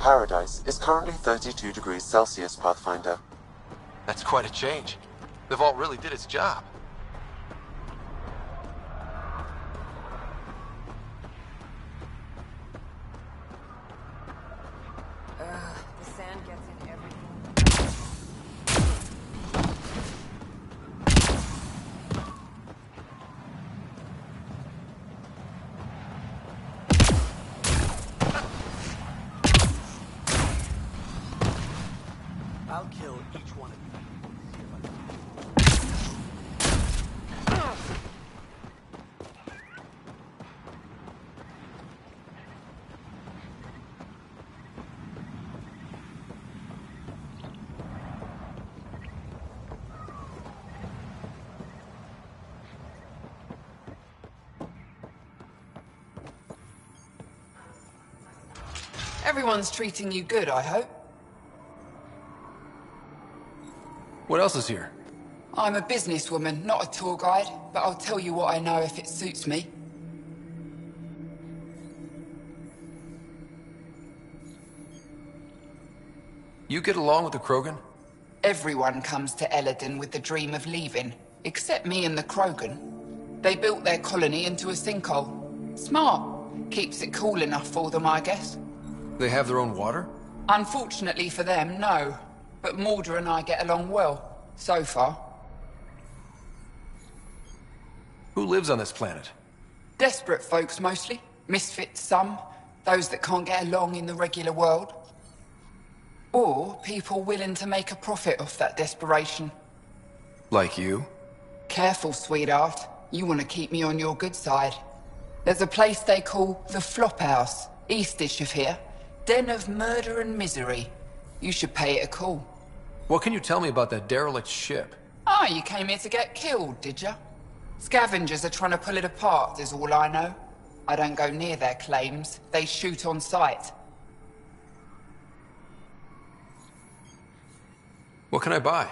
paradise is currently 32 degrees Celsius, Pathfinder. That's quite a change. The vault really did its job. The sand gets in everything. I'll kill each one of you. Everyone's treating you good, I hope. What else is here? I'm a businesswoman, not a tour guide, but I'll tell you what I know if it suits me. You get along with the Krogan? Everyone comes to Eladin with the dream of leaving, except me and the Krogan. They built their colony into a sinkhole. Smart. Keeps it cool enough for them, I guess. They have their own water? Unfortunately for them, no. But Mordor and I get along well, so far. Who lives on this planet? Desperate folks, mostly. Misfits, some. Those that can't get along in the regular world. Or people willing to make a profit off that desperation. Like you? Careful, sweetheart. You want to keep me on your good side. There's a place they call the Flophouse, eastish of here. Den of murder and misery. You should pay it a call. What can you tell me about that derelict ship? Ah, you came here to get killed, did ya? Scavengers are trying to pull it apart, is all I know. I don't go near their claims. They shoot on sight. What can I buy?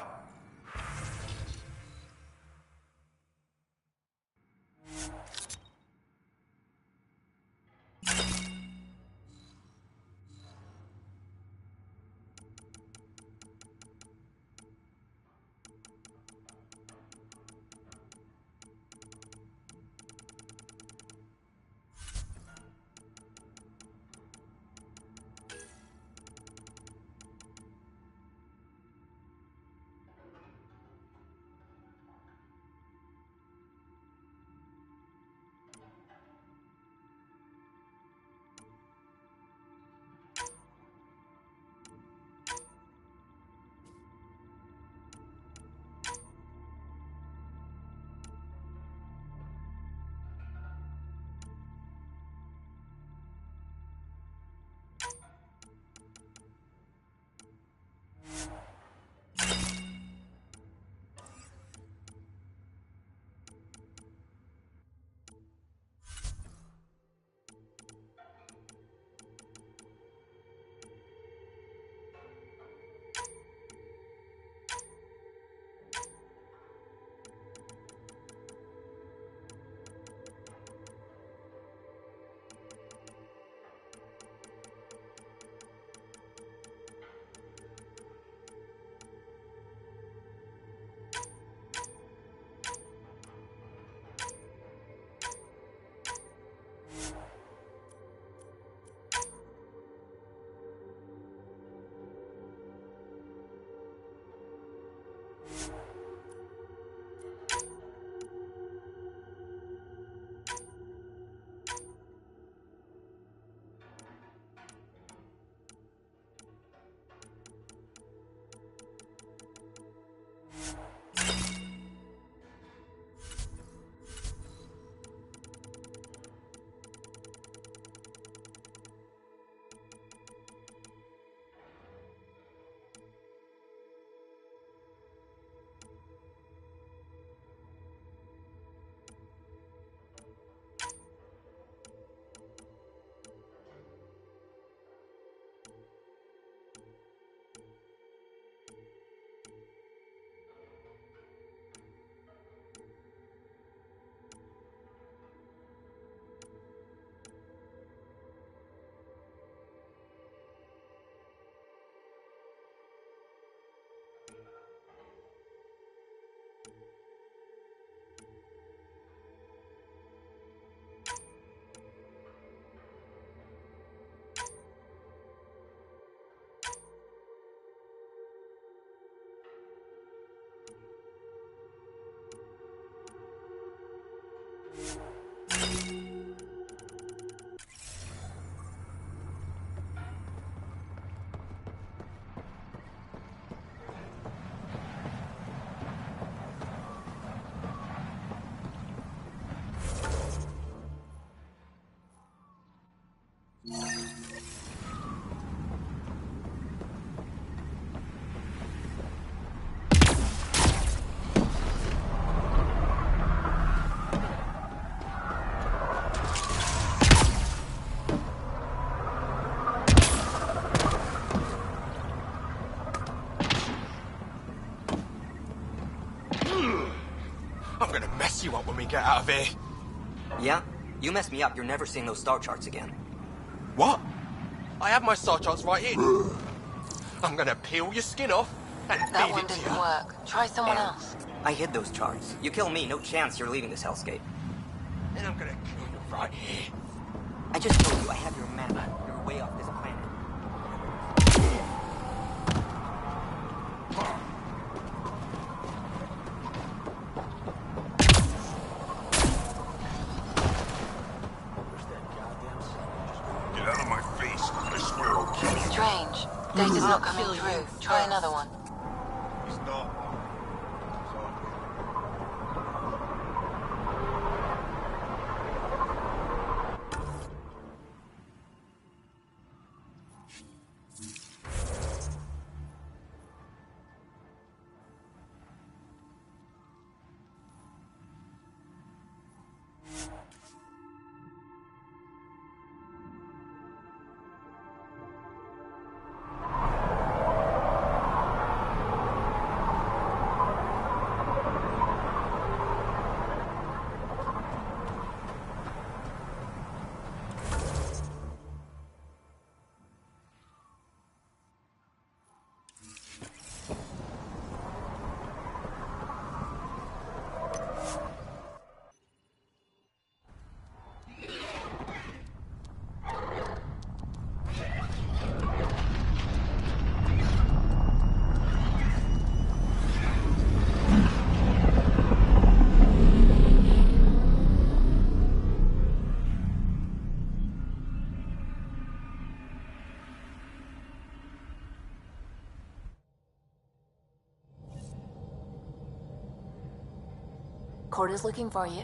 you want when we get out of here. Yeah? You mess me up, you're never seeing those star charts again. What? I have my star charts right here. I'm gonna peel your skin off and That feed one it to didn't you. work. Try someone And else. I hid those charts. You kill me, no chance you're leaving this hellscape. And I'm gonna kill you right here. I just told you I have your map. You're way off this planet. Get out of my face. I swear I'll kill you. Strange. Data's not coming through. Try another one. He's not. Corda's looking for you.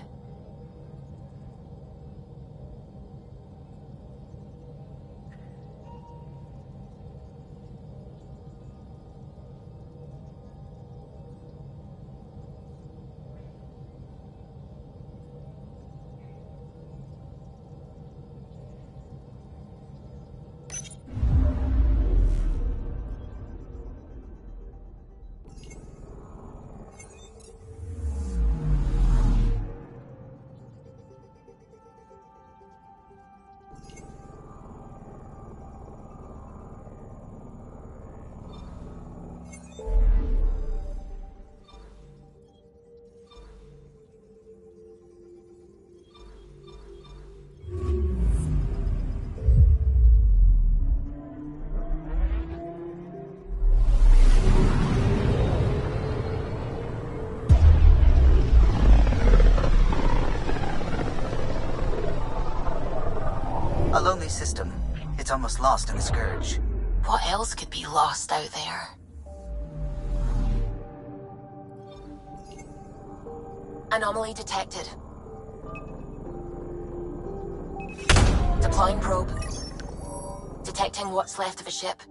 A lonely system. It's almost lost in the Scourge. What else could be lost out there? Anomaly detected. Deploying probe. Detecting what's left of a ship.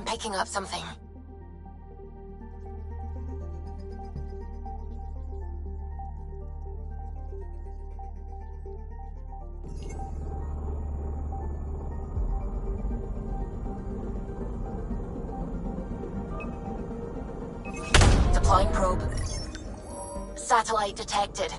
picking up something. Deploying probe. Satellite detected.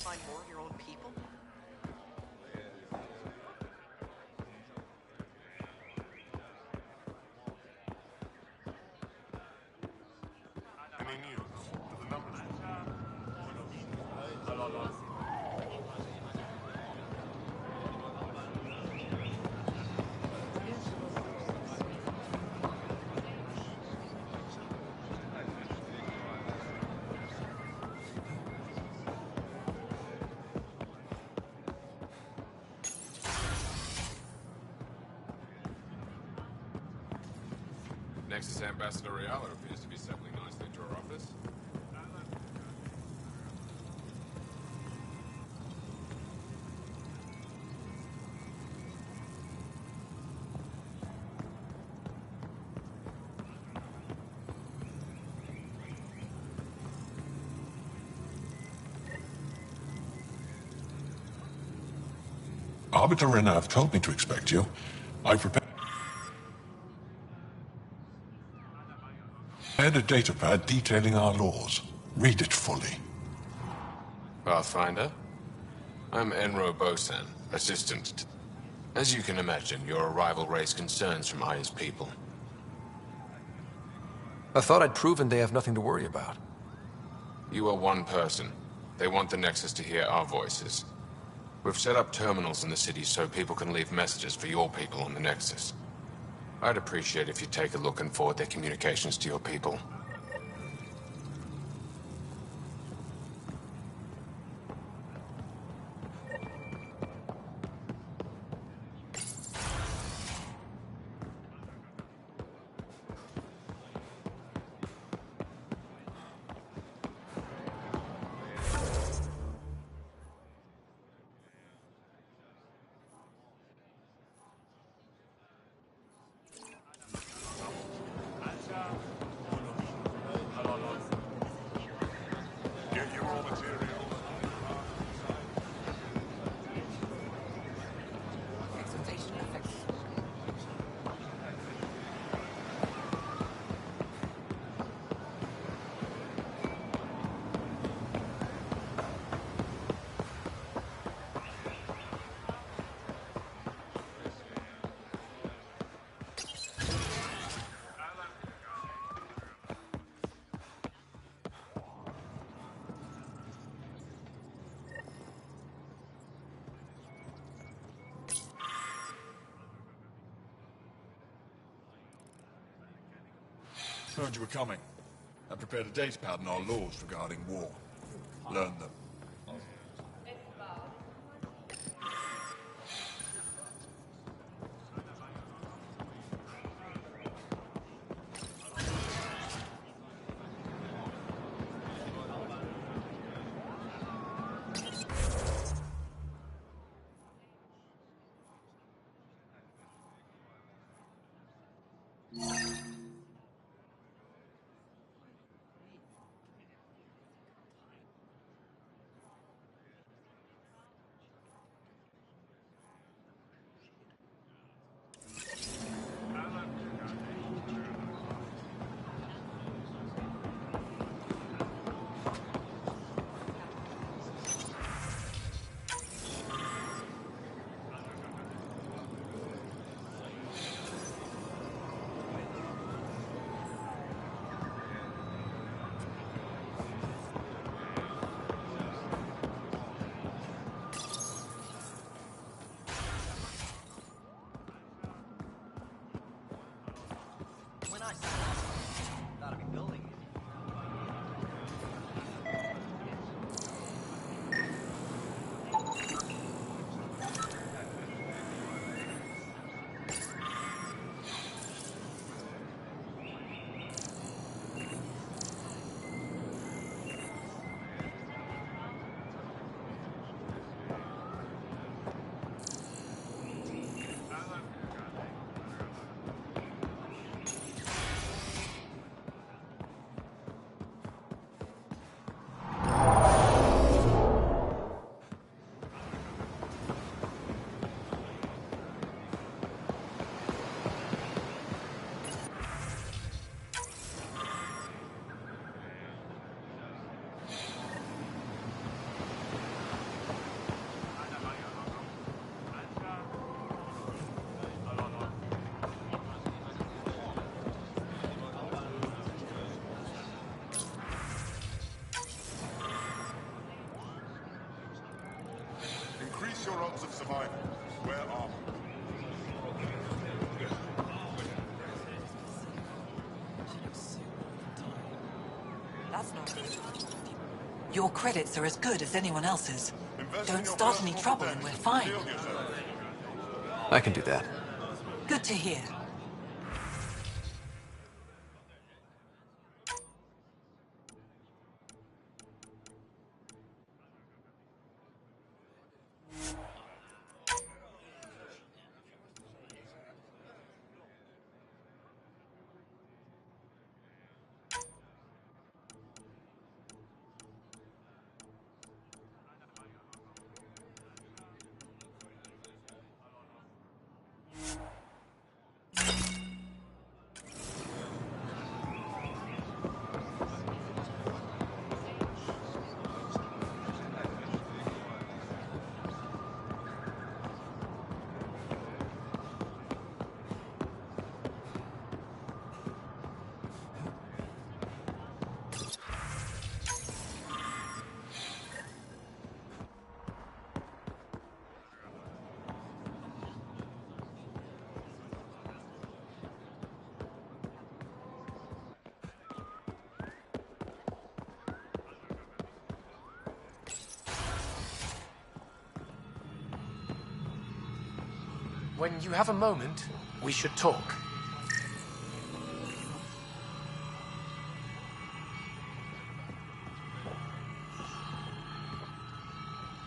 Find more of your own people? Any news? Do the numbers? Nexus Ambassador Real appears to be settling nicely into our office. Arbiter Renner have told me to expect you. I prepared a datapad detailing our laws. Read it fully. Pathfinder? I'm Enro Bosan, assistant. As you can imagine, your arrival raised concerns from Aya's people. I thought I'd proven they have nothing to worry about. You are one person. They want the Nexus to hear our voices. We've set up terminals in the city so people can leave messages for your people on the Nexus. I'd appreciate if you take a look and forward their communications to your people. Heard you were coming. I prepared a datapad on our laws regarding war. Learn them. Increase your odds of survival. Wear armor. That's not good. Your credits are as good as anyone else's. Invest in Don't your start any personal trouble and we're protection. fine. Shield yourself. I can do that. Good to hear. When you have a moment, we should talk.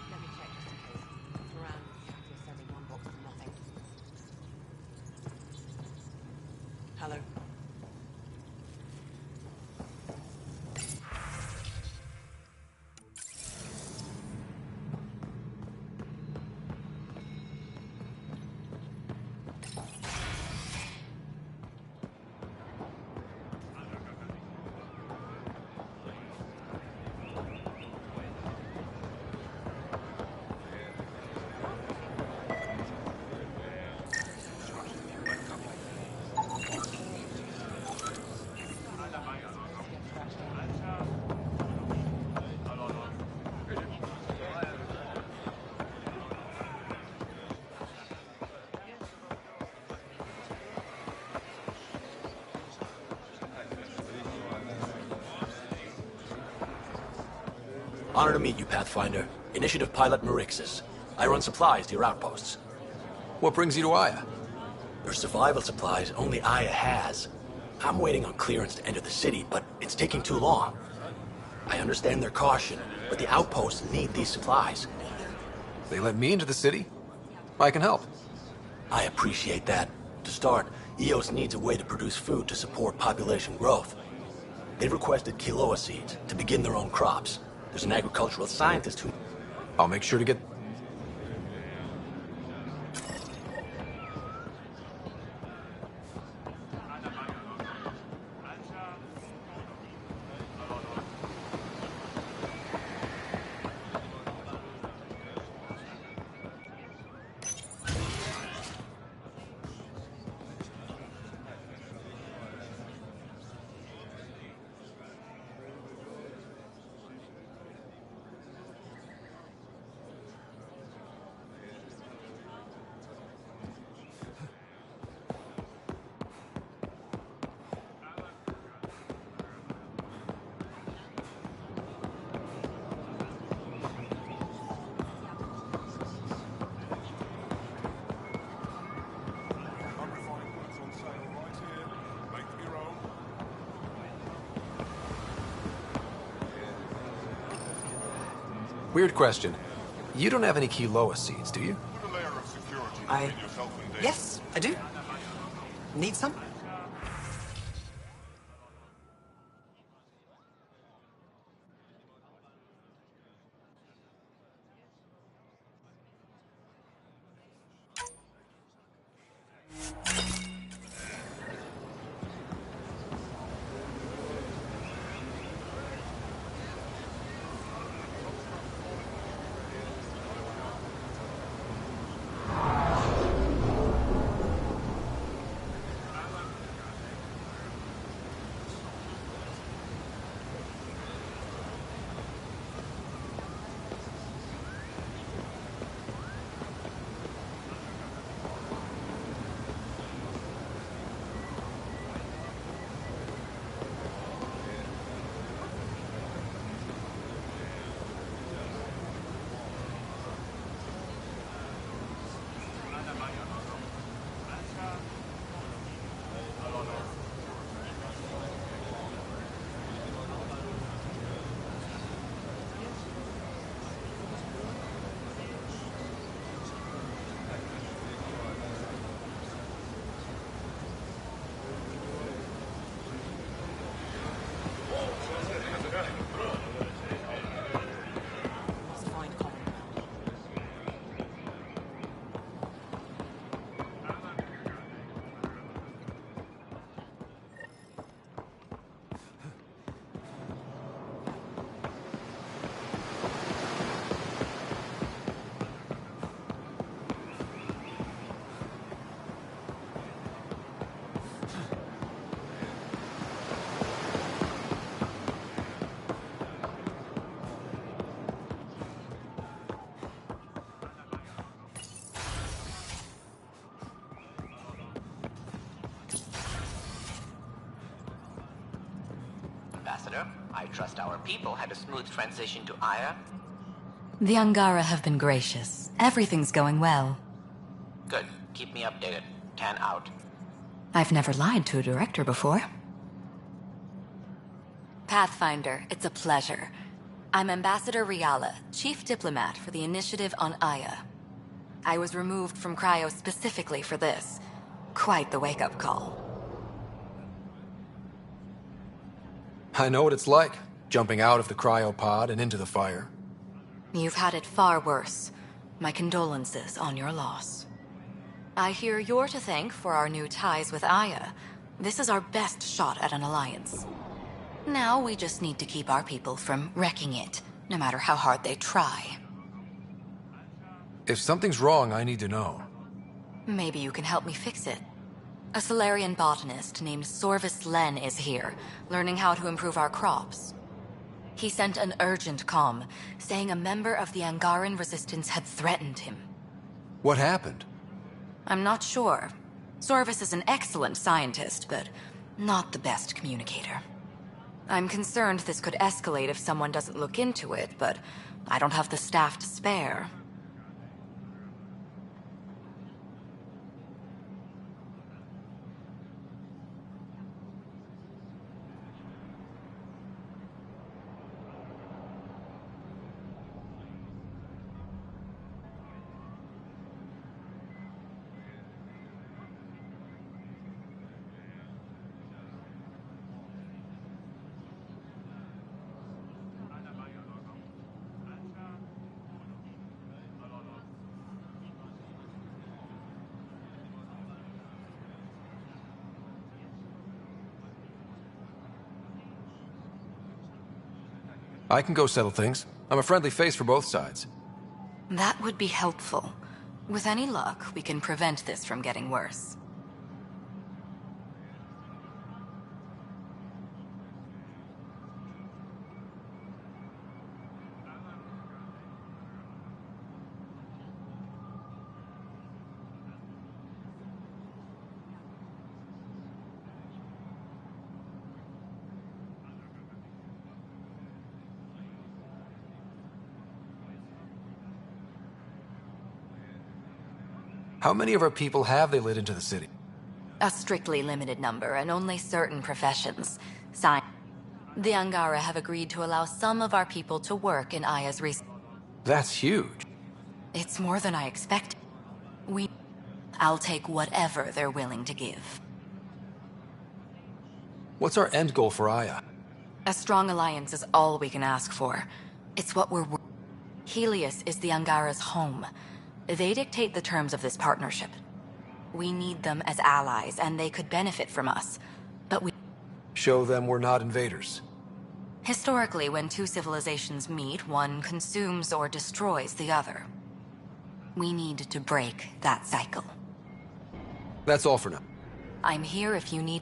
Let me check just in case. Moran, you're sending one box to nothing. Hello. Honor to meet you, Pathfinder. Initiative Pilot Marixus. I run supplies to your outposts. What brings you to Aya? There's survival supplies only Aya has. I'm waiting on clearance to enter the city, but it's taking too long. I understand their caution, but the outposts need these supplies. They let me into the city? I can help. I appreciate that. To start, EOS needs a way to produce food to support population growth. They've requested Kiloa seeds to begin their own crops. There's an agricultural scientist who... I'll make sure to get... Weird question. You don't have any Kiloa seeds, do you? Yes, I do. Need some? Ambassador, I trust our people had a smooth transition to Aya. The Angara have been gracious. Everything's going well. Good. Keep me updated. 10 out. I've never lied to a director before. Pathfinder, it's a pleasure. I'm Ambassador Riala, Chief Diplomat for the Initiative on Aya. I was removed from Cryo specifically for this. Quite the wake-up call. I know what it's like, jumping out of the cryopod and into the fire. You've had it far worse. My condolences on your loss. I hear you're to thank for our new ties with Aya. This is our best shot at an alliance. Now we just need to keep our people from wrecking it, no matter how hard they try. If something's wrong, I need to know. Maybe you can help me fix it. A Solarian botanist named Sorvis Len is here, learning how to improve our crops. He sent an urgent comm, saying a member of the Angaran resistance had threatened him. What happened? I'm not sure. Sorvis is an excellent scientist, but not the best communicator. I'm concerned this could escalate if someone doesn't look into it, but I don't have the staff to spare. I can go settle things. I'm a friendly face for both sides. That would be helpful. With any luck, we can prevent this from getting worse. How many of our people have they let into the city? A strictly limited number, and only certain professions. The Angara have agreed to allow some of our people to work in Aya's research. That's huge. It's more than I expected. I'll take whatever they're willing to give. What's our end goal for Aya? A strong alliance is all we can ask for. It's what we're... Helios is the Angara's home. They dictate the terms of this partnership. We need them as allies, and they could benefit from us. But we... Show them we're not invaders. Historically, when two civilizations meet, one consumes or destroys the other. We need to break that cycle. That's all for now. I'm here if you need...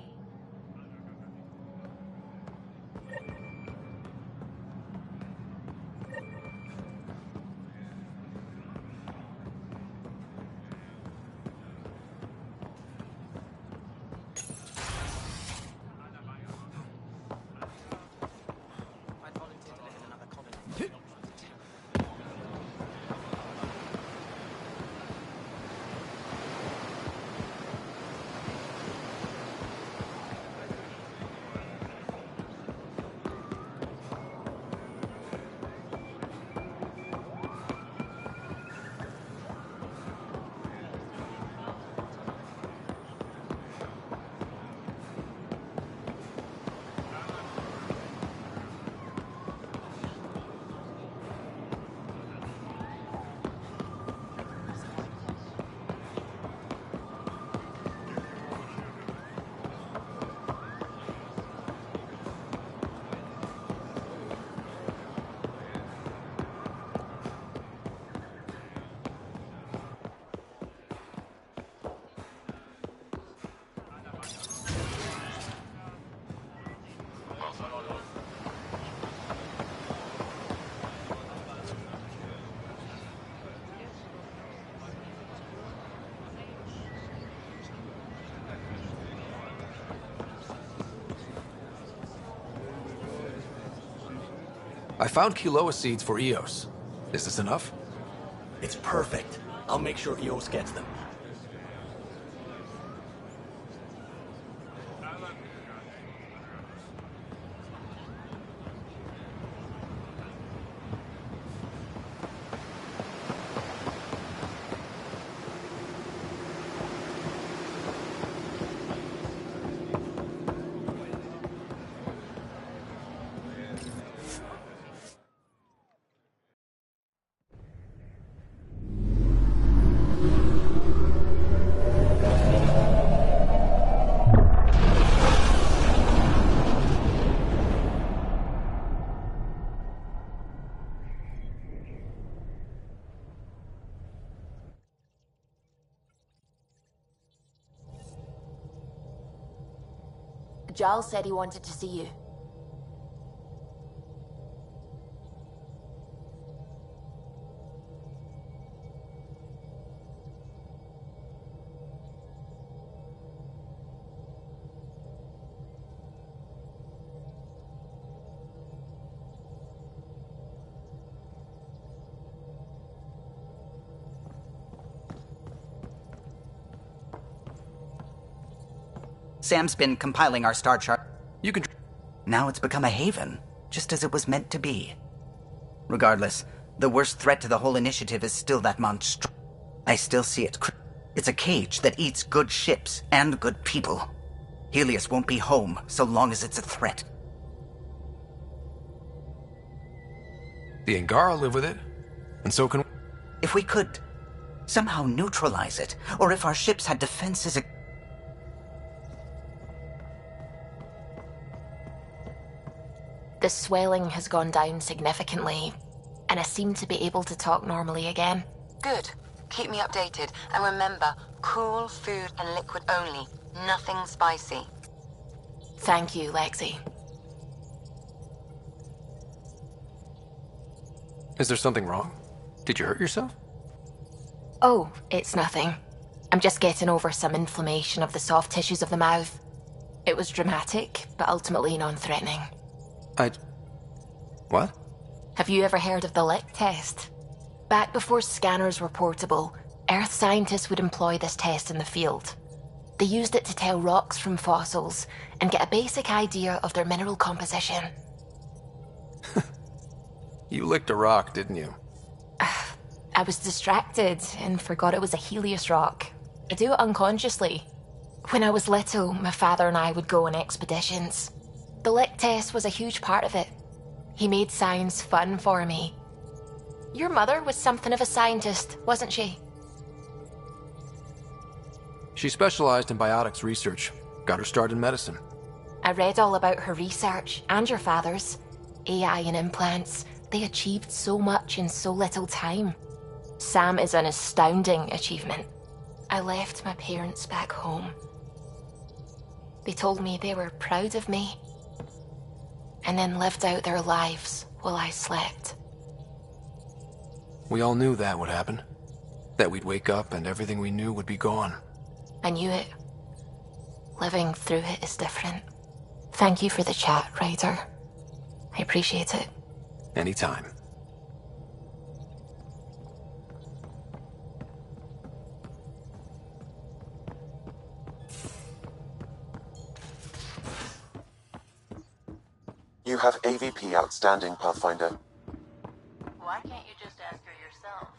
I found Kiloa seeds for Eos. Is this enough? It's perfect. I'll make sure Eos gets them. Giles said he wanted to see you. Sam's been compiling our star chart. You can... Now it's become a haven, just as it was meant to be. Regardless, the worst threat to the whole initiative is still that monster. I still see it. It's a cage that eats good ships and good people. Helios won't be home so long as it's a threat. The Angara live with it, and so can... If we could somehow neutralize it, or if our ships had defenses... The swelling has gone down significantly, and I seem to be able to talk normally again. Good. Keep me updated. And remember, cool food and liquid only. Nothing spicy. Thank you, Lexi. Is there something wrong? Did you hurt yourself? Oh, it's nothing. I'm just getting over some inflammation of the soft tissues of the mouth. It was dramatic, but ultimately non-threatening. What? Have you ever heard of the lick test? Back before scanners were portable, Earth scientists would employ this test in the field. They used it to tell rocks from fossils and get a basic idea of their mineral composition. You licked a rock, didn't you? I was distracted and forgot it was a Helios rock. I do it unconsciously. When I was little, my father and I would go on expeditions. The lick test was a huge part of it. He made science fun for me. Your mother was something of a scientist, wasn't she? She specialized in biotics research. Got her start in medicine. I read all about her research, and your father's. AI and implants. They achieved so much in so little time. Sam is an astounding achievement. I left my parents back home. They told me they were proud of me, and then lived out their lives while I slept. We all knew that would happen. That we'd wake up and everything we knew would be gone. I knew it. Living through it is different. Thank you for the chat, Ryder. I appreciate it. Anytime. You have AVP outstanding, Pathfinder. Why can't you just ask her yourself?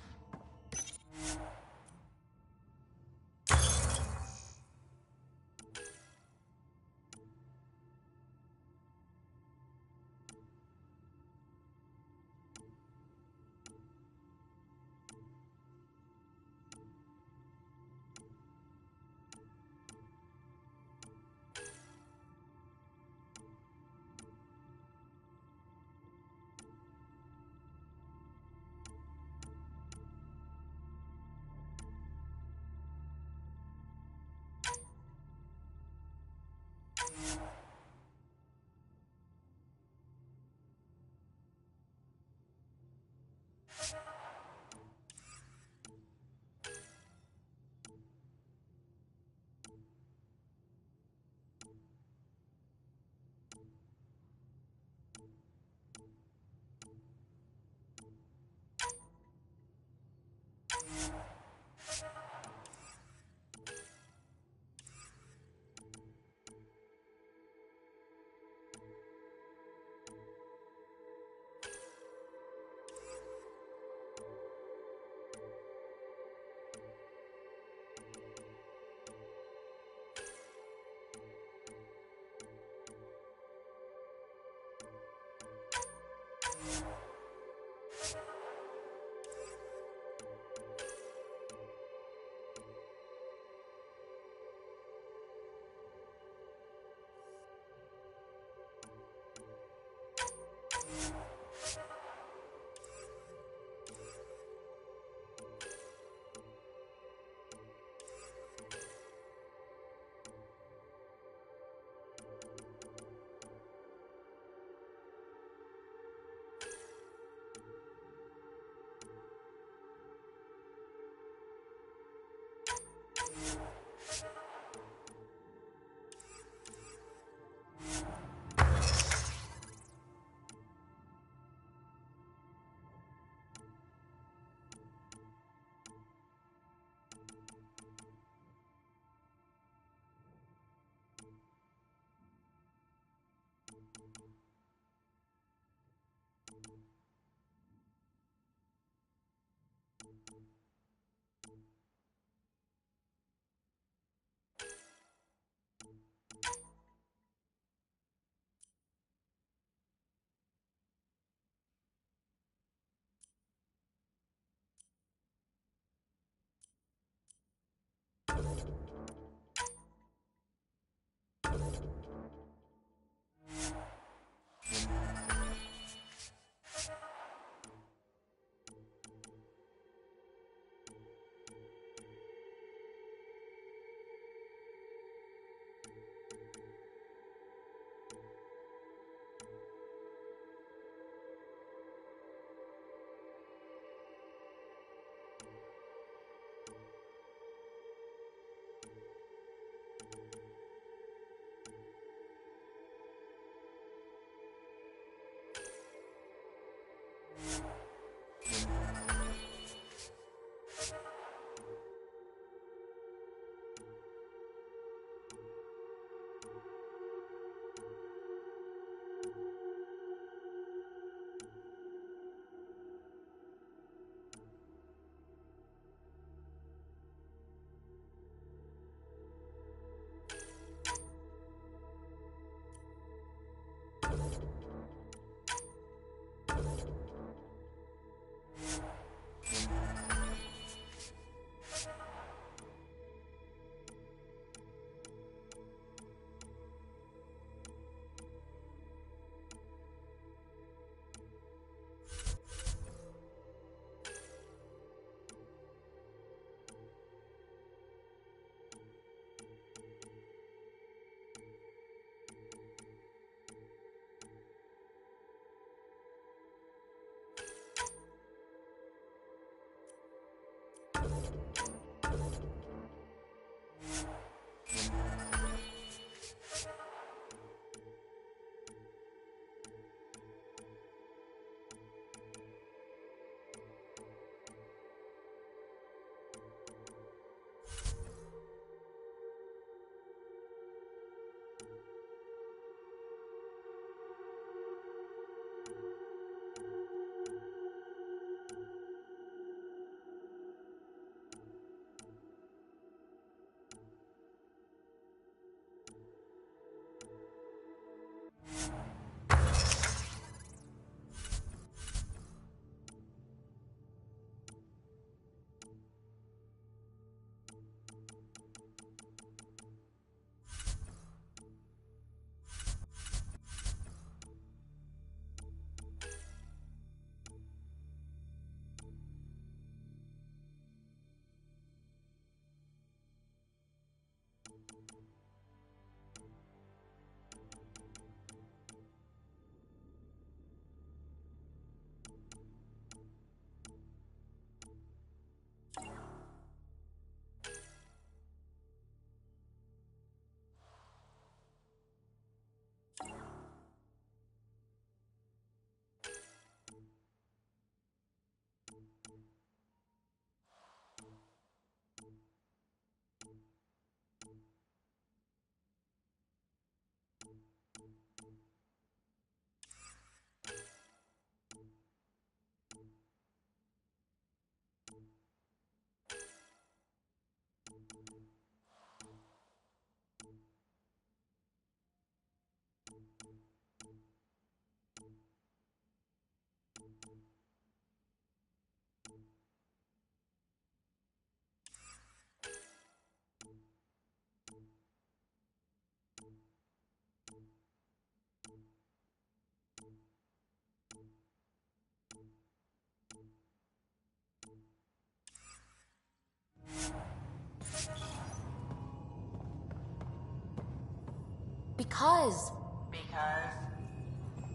Because. Because?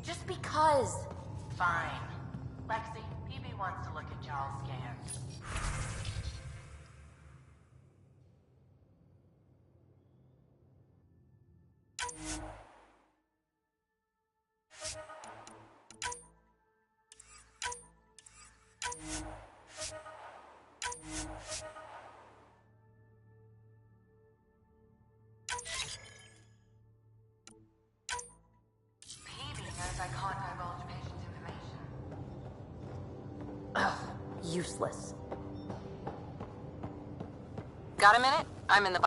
Just because. Fine. Lexi, PB wants to look at y'all's scans. PB knows I can't divulge patient's information. Ugh, useless. Got a minute? I'm in the...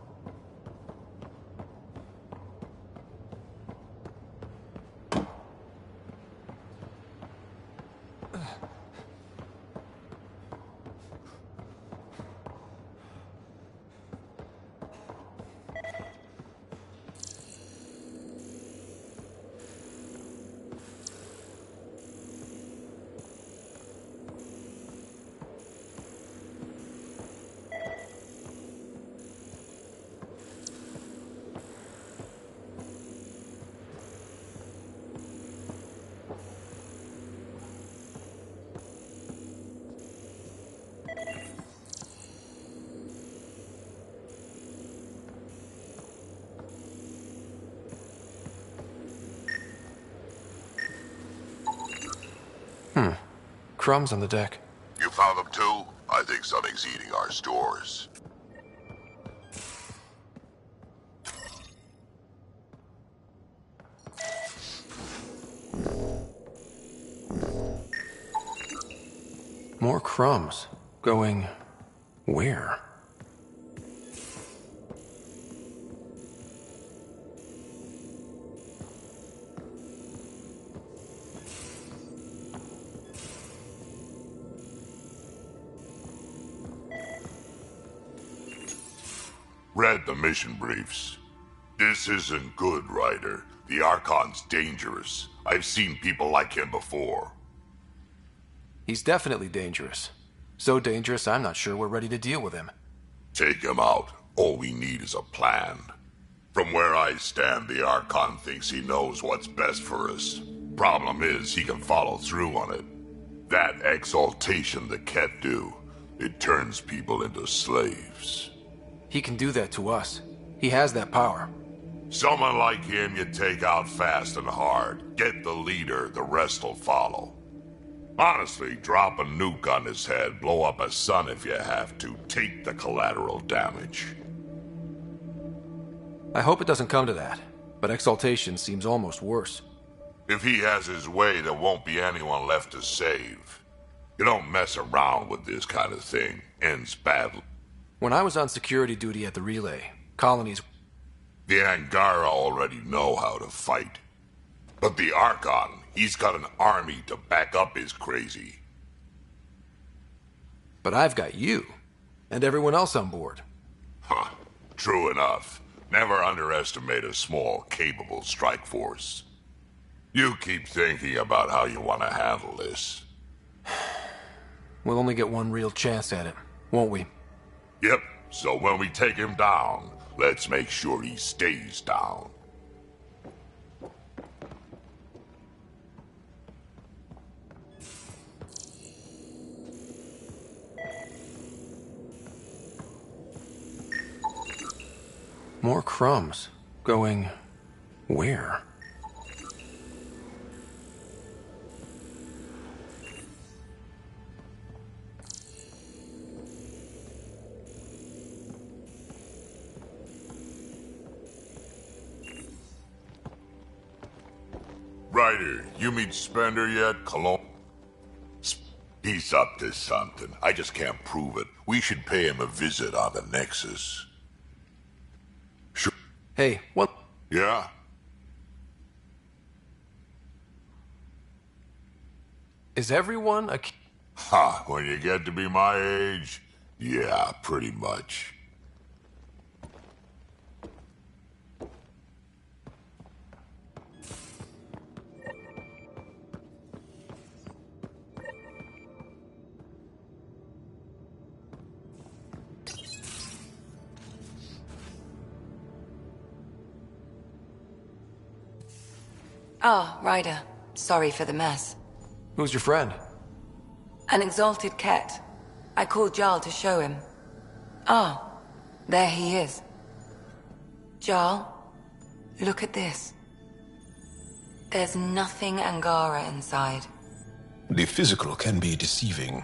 Crumbs on the deck. You found them too? I think something's eating our stores. More crumbs. Going... where? Read the mission briefs. This isn't good, Ryder. The Archon's dangerous. I've seen people like him before. He's definitely dangerous. So dangerous, I'm not sure we're ready to deal with him. Take him out. All we need is a plan. From where I stand, the Archon thinks he knows what's best for us. Problem is, he can follow through on it. That exaltation the Ket do, it turns people into slaves. He can do that to us. He has that power. Someone like him you take out fast and hard. Get the leader, the rest will follow. Honestly, drop a nuke on his head, blow up a sun if you have to. Take the collateral damage. I hope it doesn't come to that, but exaltation seems almost worse. If he has his way, there won't be anyone left to save. You don't mess around with this kind of thing. Ends badly. When I was on security duty at the relay, colonies... The Angara already know how to fight. But the Archon, he's got an army to back up his crazy. But I've got you, and everyone else on board. Huh. True enough. Never underestimate a small, capable strike force. You keep thinking about how you want to handle this. We'll only get one real chance at it, won't we? Yep, so when we take him down, let's make sure he stays down. More crumbs. Going... where? Ryder, you meet Spender yet, Cologne? He's up to something. I just can't prove it. We should pay him a visit on the Nexus. Sure. Hey, what? Yeah? Is everyone a... Ha, when you get to be my age, yeah, pretty much. Oh, Ryder. Sorry for the mess. Who's your friend? An exalted Ket. I called Jarl to show him. Oh, there he is. Jarl, look at this. There's nothing Angara inside. The physical can be deceiving.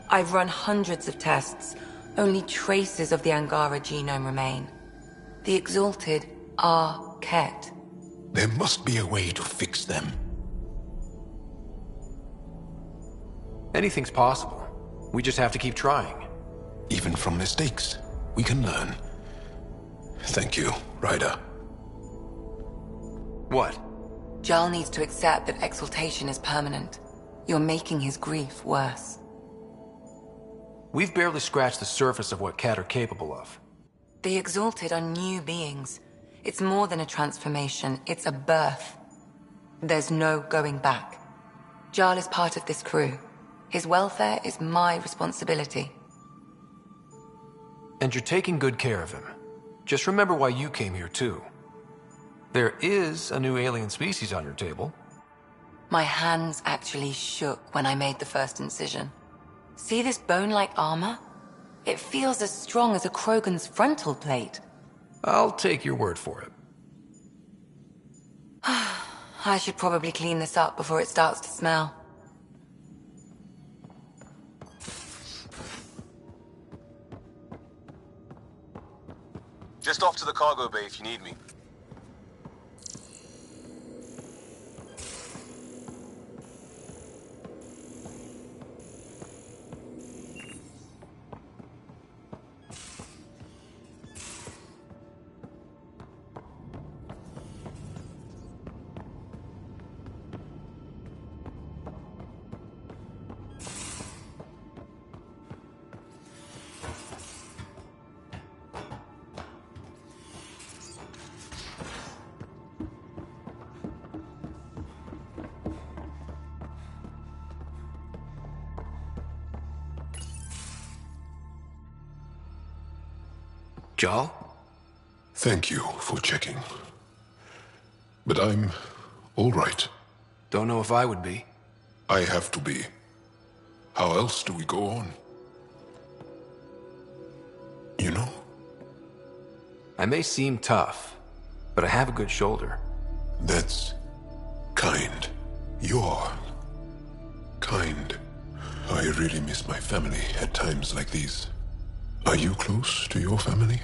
I've run hundreds of tests. Only traces of the Angara genome remain. The exalted are Ket. There must be a way to fix them. Anything's possible. We just have to keep trying. Even from mistakes, we can learn. Thank you, Ryder. What? Jarl needs to accept that exaltation is permanent. You're making his grief worse. We've barely scratched the surface of what Ket are capable of. The exalted are new beings. It's more than a transformation, it's a birth. There's no going back. Jarl is part of this crew. His welfare is my responsibility. And you're taking good care of him. Just remember why you came here too. There is a new alien species on your table. My hands actually shook when I made the first incision. See this bone-like armor? It feels as strong as a Krogan's frontal plate. I'll take your word for it. I should probably clean this up before it starts to smell. Just off to the cargo bay if you need me. Jarl? Thank you for checking. But I'm all right. Don't know if I would be. I have to be. How else do we go on? You know? I may seem tough, but I have a good shoulder. That's kind. You're kind. I really miss my family at times like these. Are you close to your family?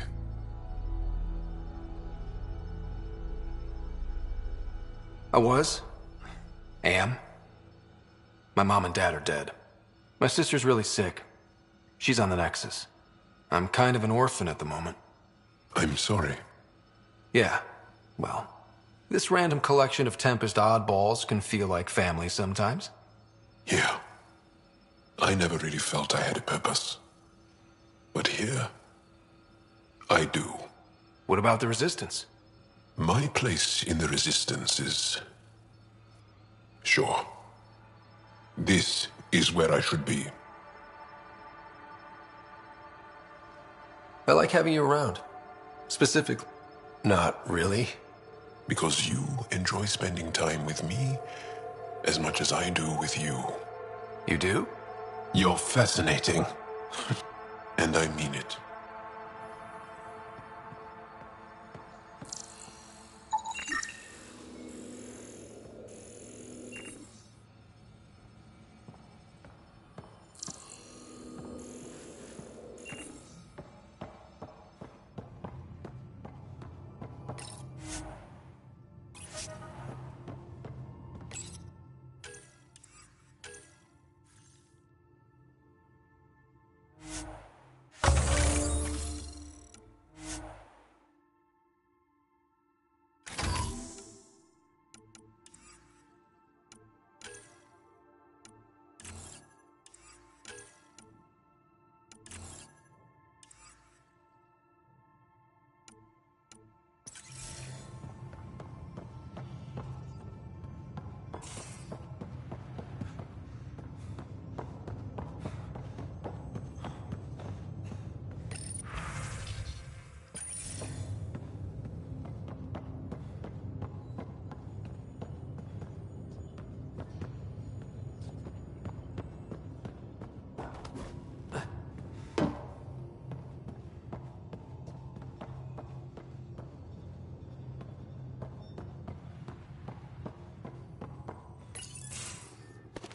I was. Am. My mom and dad are dead. My sister's really sick. She's on the Nexus. I'm kind of an orphan at the moment. I'm sorry. Yeah, well, this random collection of Tempest oddballs can feel like family sometimes. Yeah. I never really felt I had a purpose. But here, I do. What about the Resistance? My place in the Resistance is... Sure. This is where I should be. I like having you around. Specifically. Not really. Because you enjoy spending time with me as much as I do with you. You do? You're fascinating. And I mean it.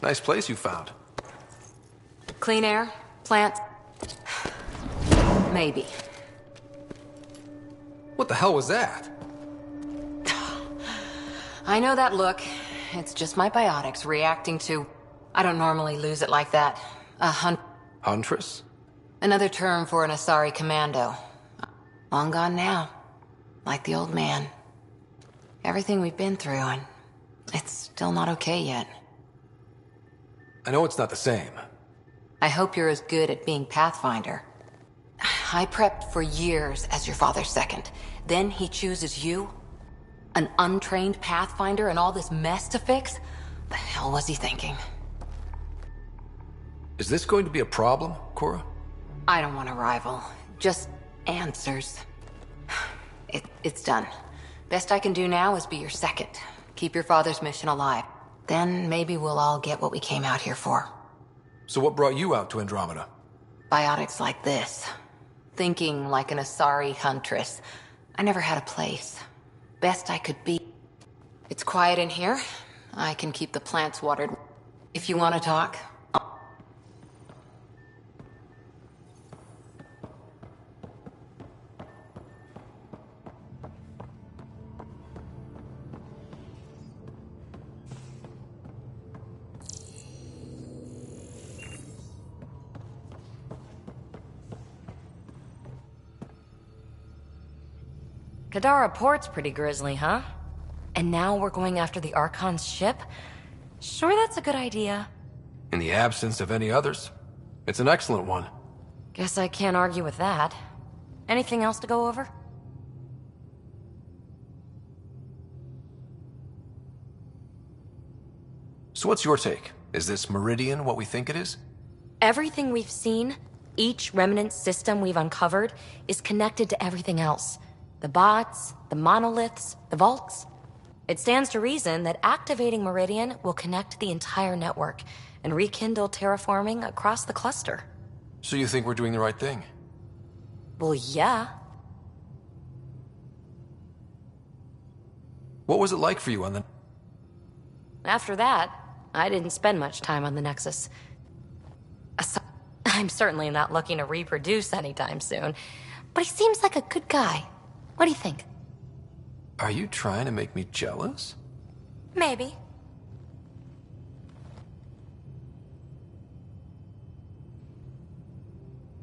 Nice place you found. Clean air? Plants? Maybe. What the hell was that? I know that look. It's just my biotics reacting to... I don't normally lose it like that. A Huntress? Another term for an Asari commando. Long gone now. Like the old man. Everything we've been through, and it's still not okay yet. I know it's not the same. I hope you're as good at being Pathfinder. I prepped for years as your father's second. Then he chooses you? An untrained Pathfinder and all this mess to fix? The hell was he thinking? Is this going to be a problem, Cora? I don't want a rival. Just answers. It's done. Best I can do now is be your second. Keep your father's mission alive. Then maybe we'll all get what we came out here for. So what brought you out to Andromeda? Biotics like this. Thinking like an Asari huntress. I never had a place. Best I could be. It's quiet in here. I can keep the plants watered. If you want to talk. Kadara Port's pretty grisly, huh? And now we're going after the Archon's ship? Sure that's a good idea. In the absence of any others, it's an excellent one. Guess I can't argue with that. Anything else to go over? So what's your take? Is this Meridian what we think it is? Everything we've seen, each remnant system we've uncovered, is connected to everything else. The bots, the monoliths, the vaults. It stands to reason that activating Meridian will connect the entire network and rekindle terraforming across the cluster. So you think we're doing the right thing? Well, yeah. What was it like for you on the... After that, I didn't spend much time on the Nexus. I'm certainly not looking to reproduce anytime soon, but he seems like a good guy. What do you think? Are you trying to make me jealous? Maybe.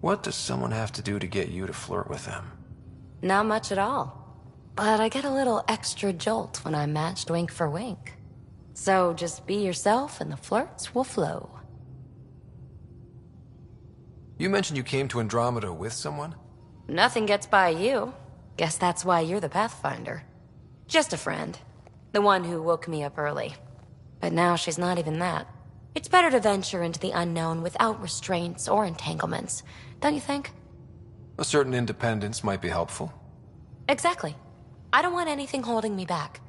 What does someone have to do to get you to flirt with them? Not much at all. But I get a little extra jolt when I'm matched wink for wink. So just be yourself and the flirts will flow. You mentioned you came to Andromeda with someone? Nothing gets by you. Guess that's why you're the Pathfinder. Just a friend. The one who woke me up early. But now she's not even that. It's better to venture into the unknown without restraints or entanglements, don't you think? A certain independence might be helpful. Exactly. I don't want anything holding me back.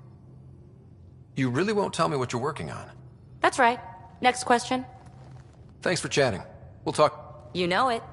You really won't tell me what you're working on? That's right. Next question. Thanks for chatting. We'll talk... You know it.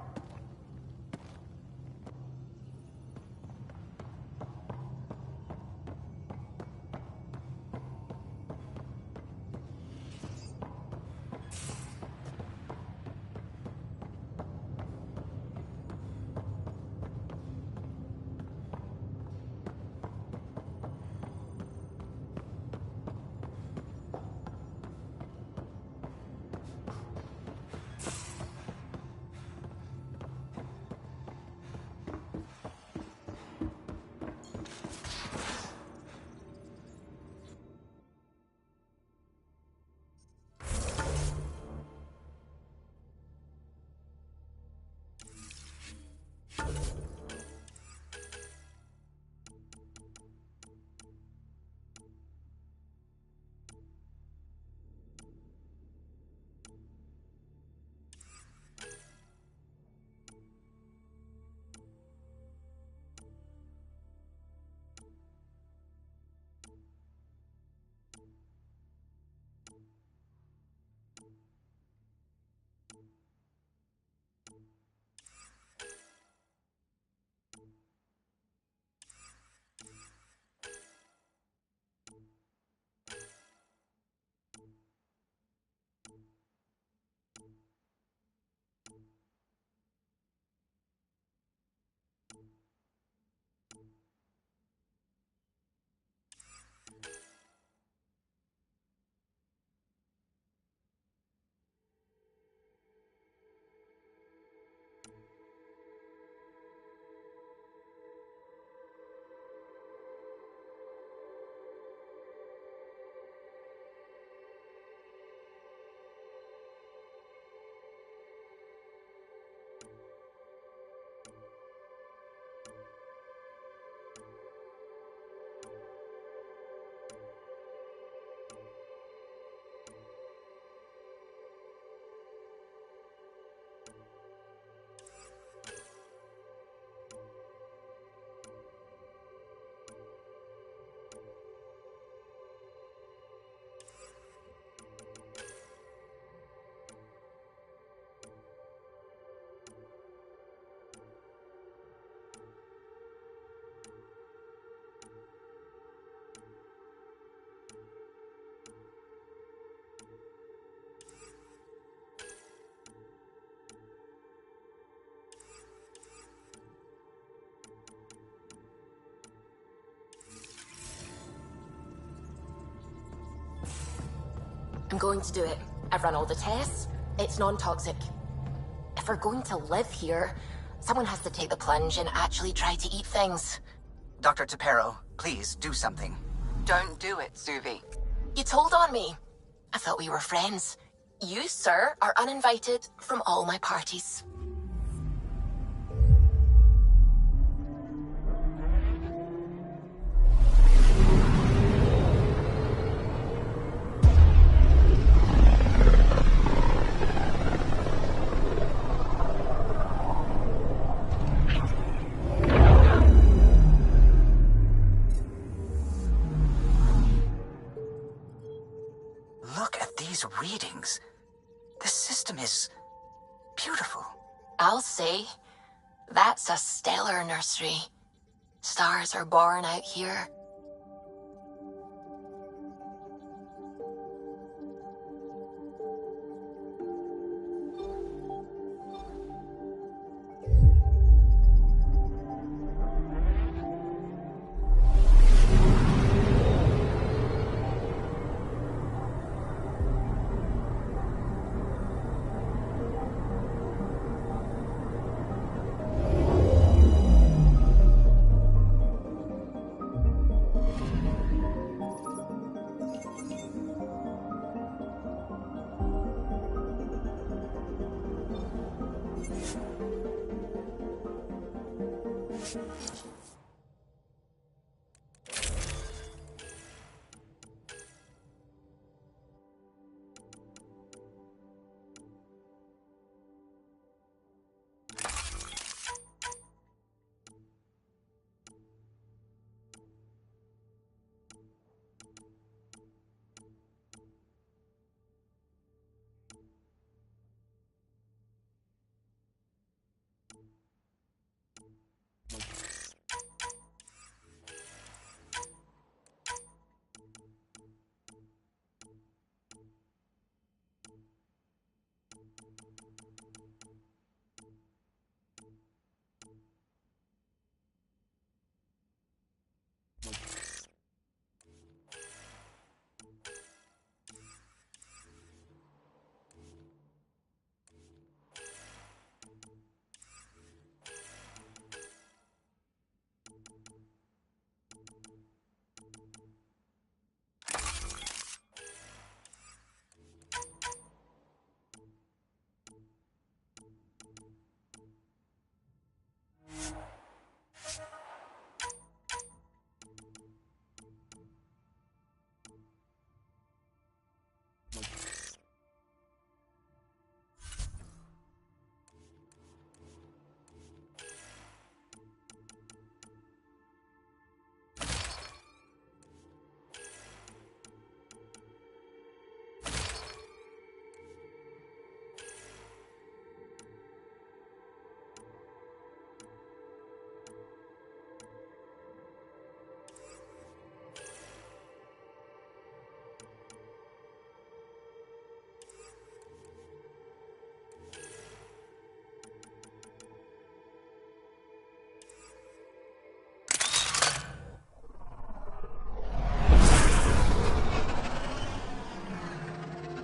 I'm going to do it. I've run all the tests. It's non-toxic. If we're going to live here, someone has to take the plunge and actually try to eat things. Dr. Tapero, please do something. Don't do it, Suvi. You told on me. I thought we were friends. You, sir, are uninvited from all my parties. Look at these readings. This system is beautiful. I'll say, that's a stellar nursery. Stars are born out here.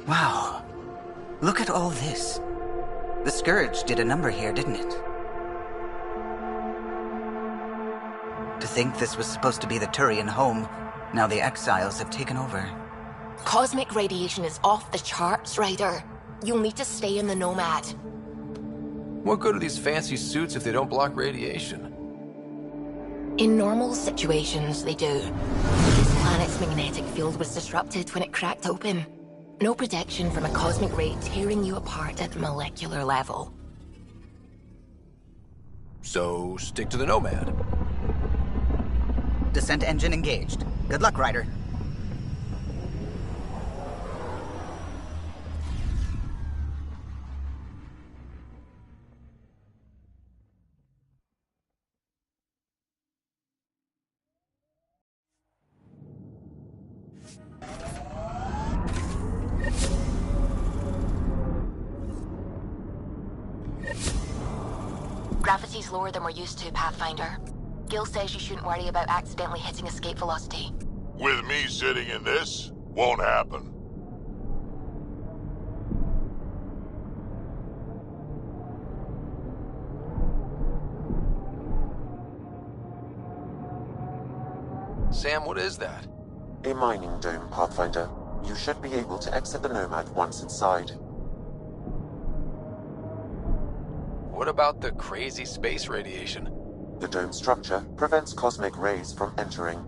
Wow. Look at all this. The Scourge did a number here, didn't it? To think this was supposed to be the Turian home, now the Exiles have taken over. Cosmic radiation is off the charts, Ryder. You'll need to stay in the Nomad. What good are these fancy suits if they don't block radiation? In normal situations, they do. This planet's magnetic field was disrupted when it cracked open. No protection from a cosmic ray tearing you apart at the molecular level. So, stick to the Nomad. Descent engine engaged. Good luck, Ryder. Gravity's lower than we're used to, Pathfinder. Gil says you shouldn't worry about accidentally hitting escape velocity. With me sitting in this, won't happen. Sam, what is that? A mining dome, Pathfinder. You should be able to exit the Nomad once inside. What about the crazy space radiation? The dome structure prevents cosmic rays from entering.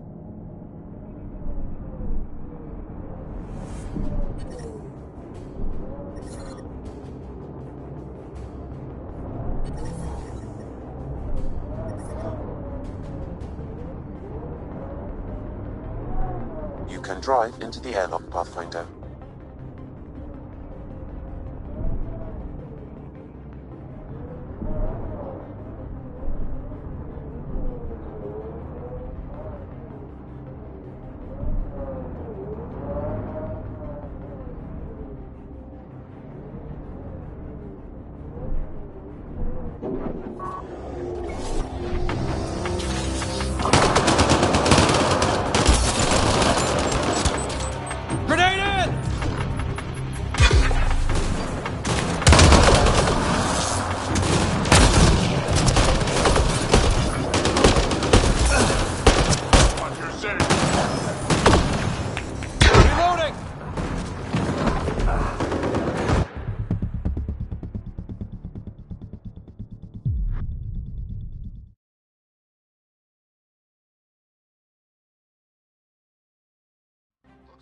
You can drive into the airlock, Pathfinder.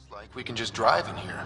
Like we can just drive in here.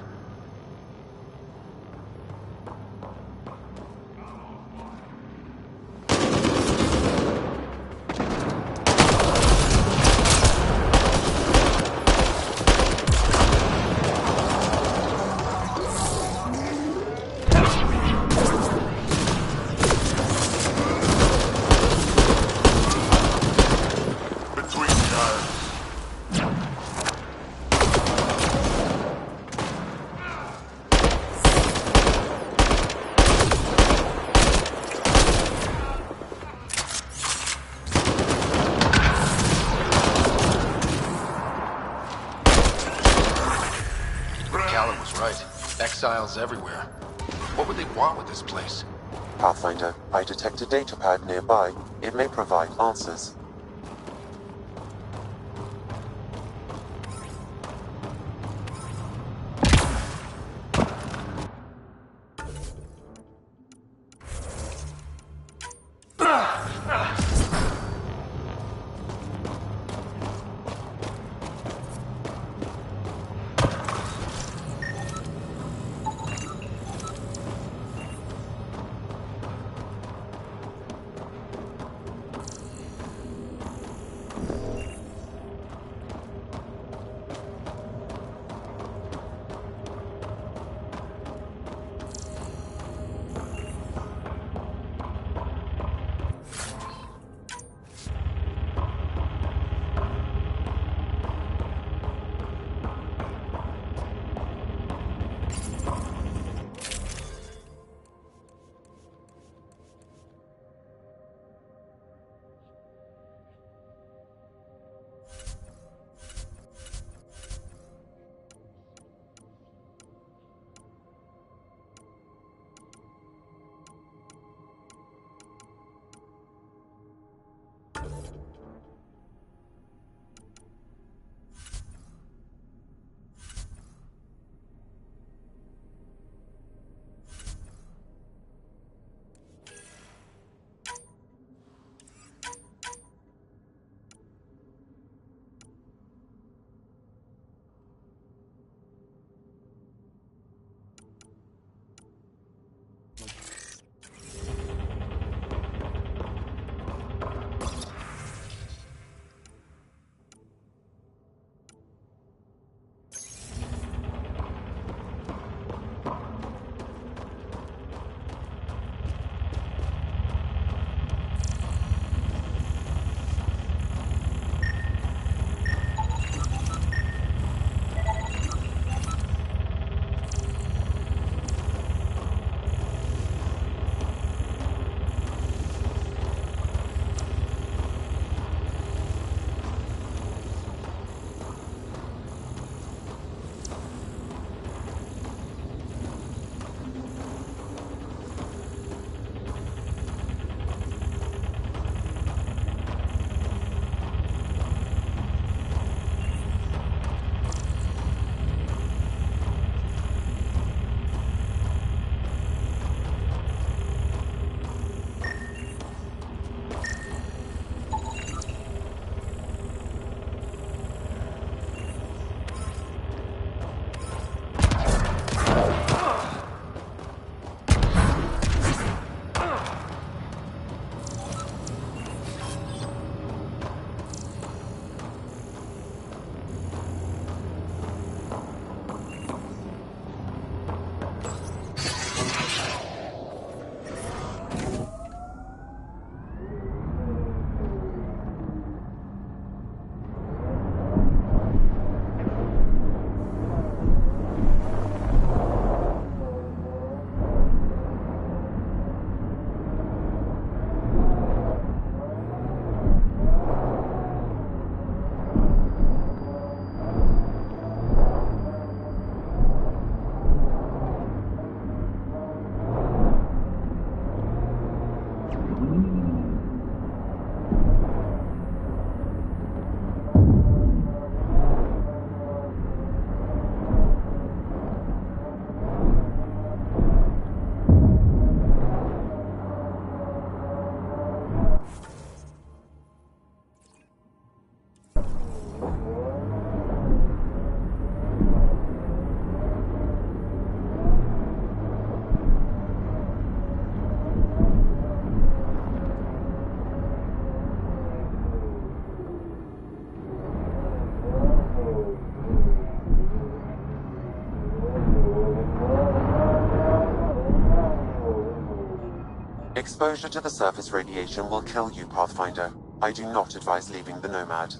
Exiles everywhere. What would they want with this place? Pathfinder, I detect a datapad nearby. It may provide answers. Exposure to the surface radiation will kill you, Pathfinder. I do not advise leaving the Nomad.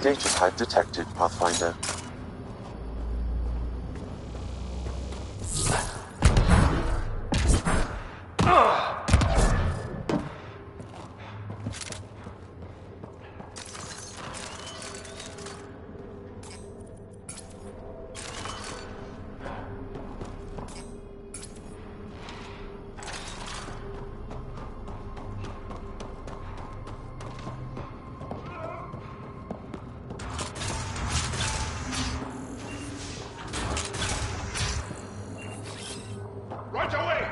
Data pad detected, Pathfinder. Right away!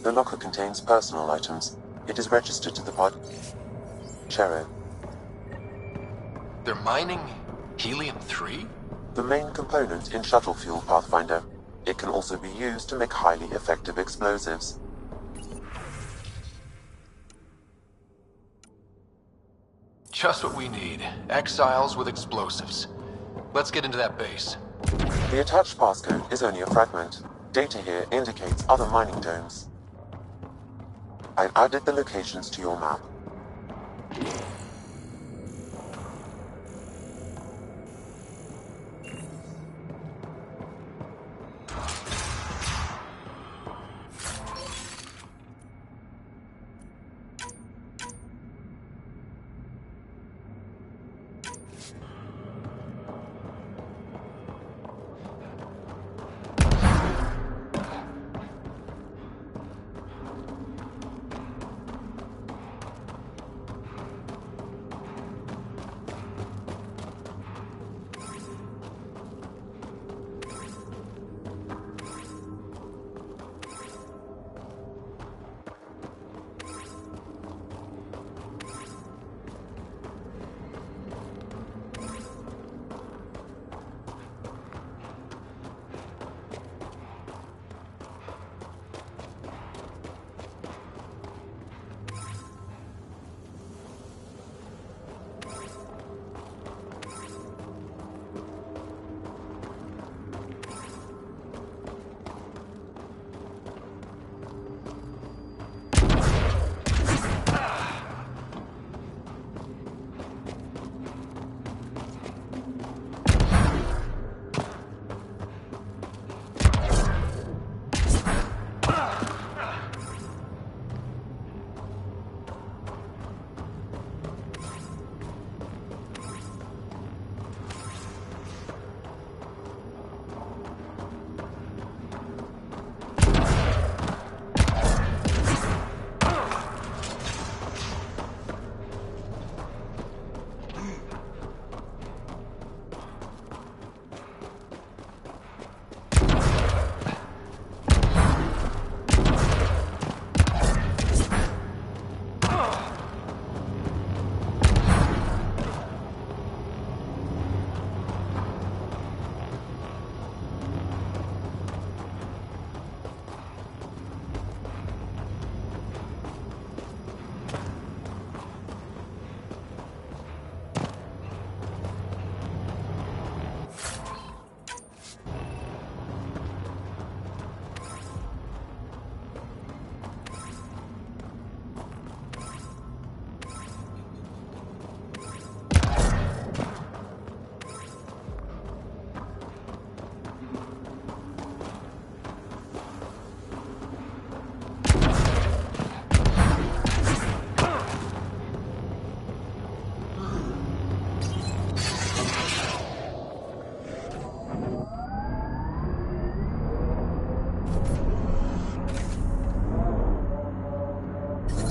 The locker contains personal items. It is registered to the pod... Chero. They're mining helium-3? The main component in shuttle fuel, Pathfinder. It can also be used to make highly effective explosives. Just what we need. Exiles with explosives. Let's get into that base. The attached passcode is only a fragment. Data here indicates other mining domes. I added the locations to your map.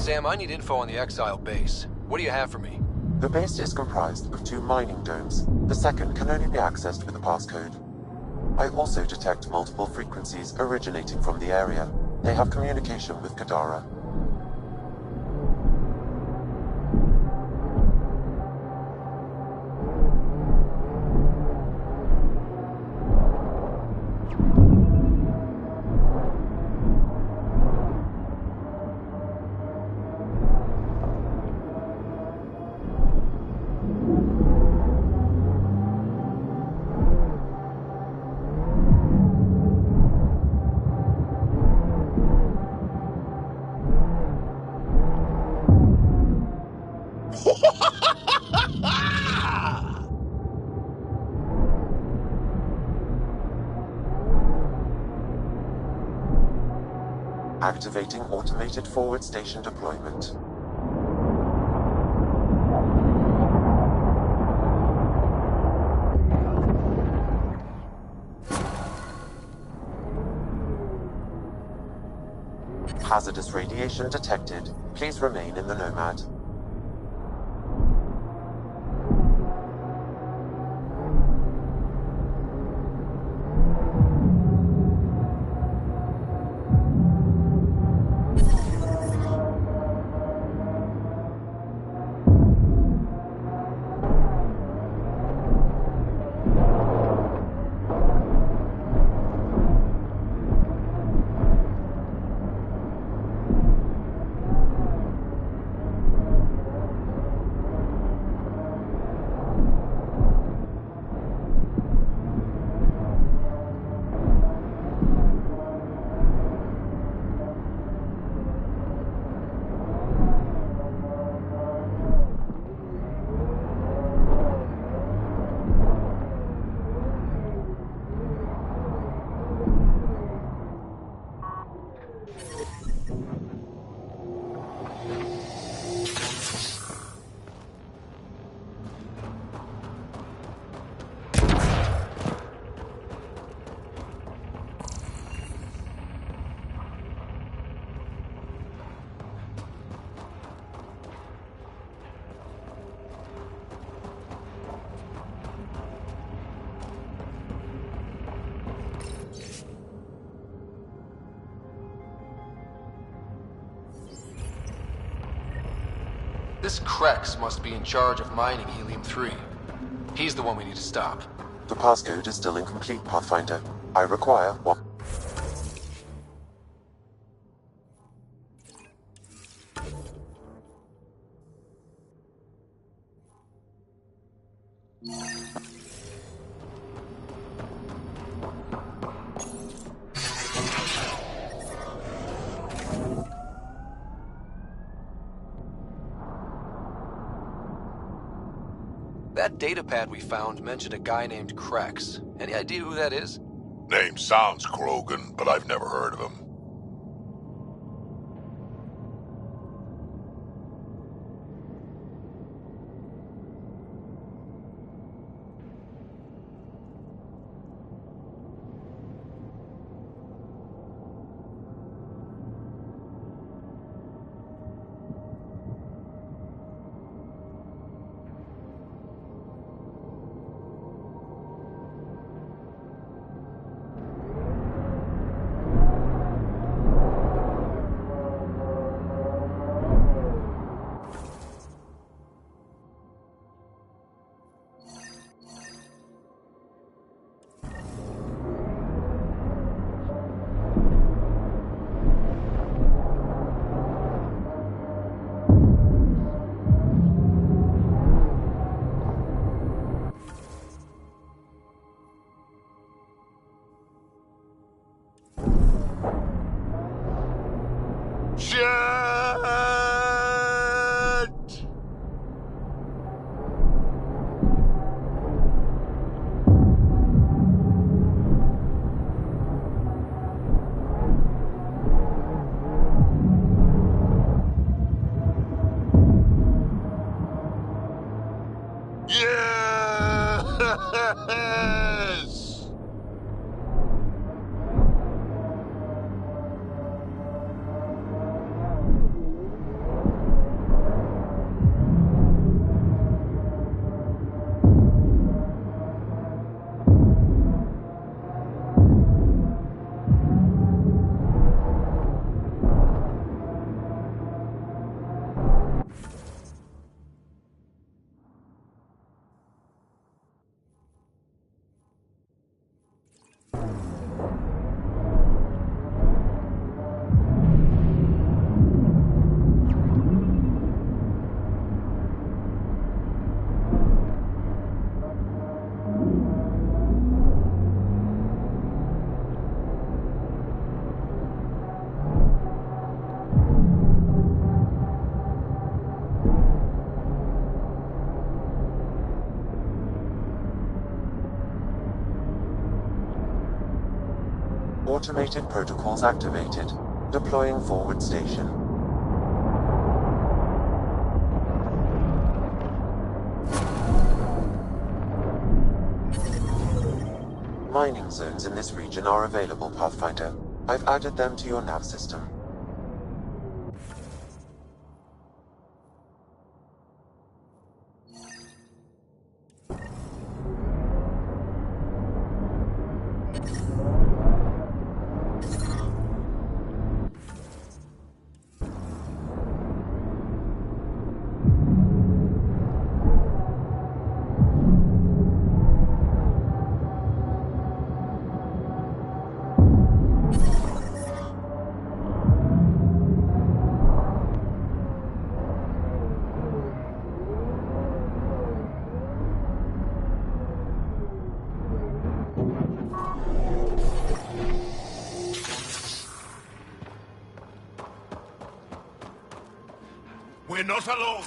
Sam, I need info on the Exile base. What do you have for me? The base is comprised of 2 mining domes. The second can only be accessed with a passcode. I also detect multiple frequencies originating from the area. They have communication with Kadara. Activating automated forward station deployment. Hazardous radiation detected. Please remain in the Nomad. This Krex must be in charge of mining Helium-3. He's the one we need to stop. The passcode is still incomplete, Pathfinder. I require one. That datapad we found mentioned a guy named Krex. Any idea who that is? Name sounds Krogan, but I've never heard of him. Yes! Automated protocols activated. Deploying forward station. Mining zones in this region are available, Pathfinder. I've added them to your nav system. We're not alone.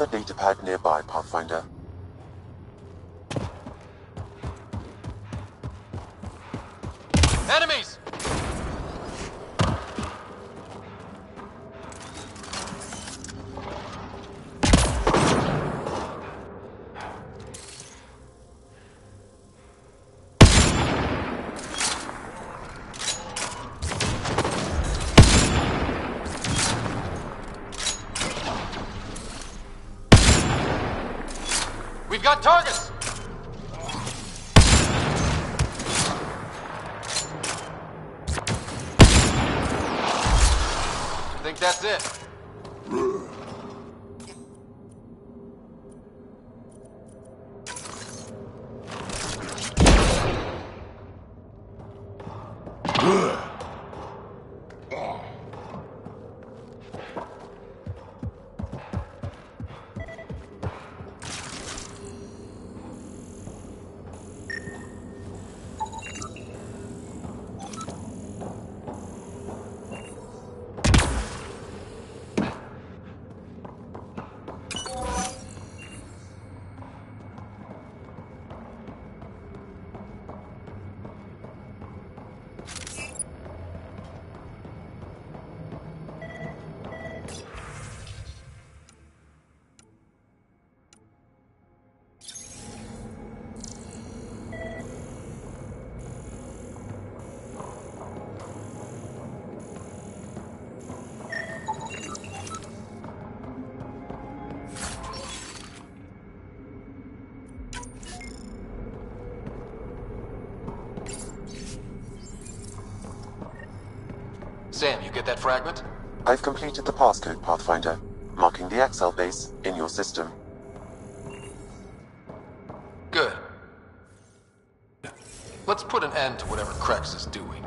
another datapad nearby, Pathfinder. Enemies! We've got targets! I think that's it. Sam, you get that fragment? I've completed the passcode, Pathfinder, marking the Excel base in your system. Good. Let's put an end to whatever Krex is doing.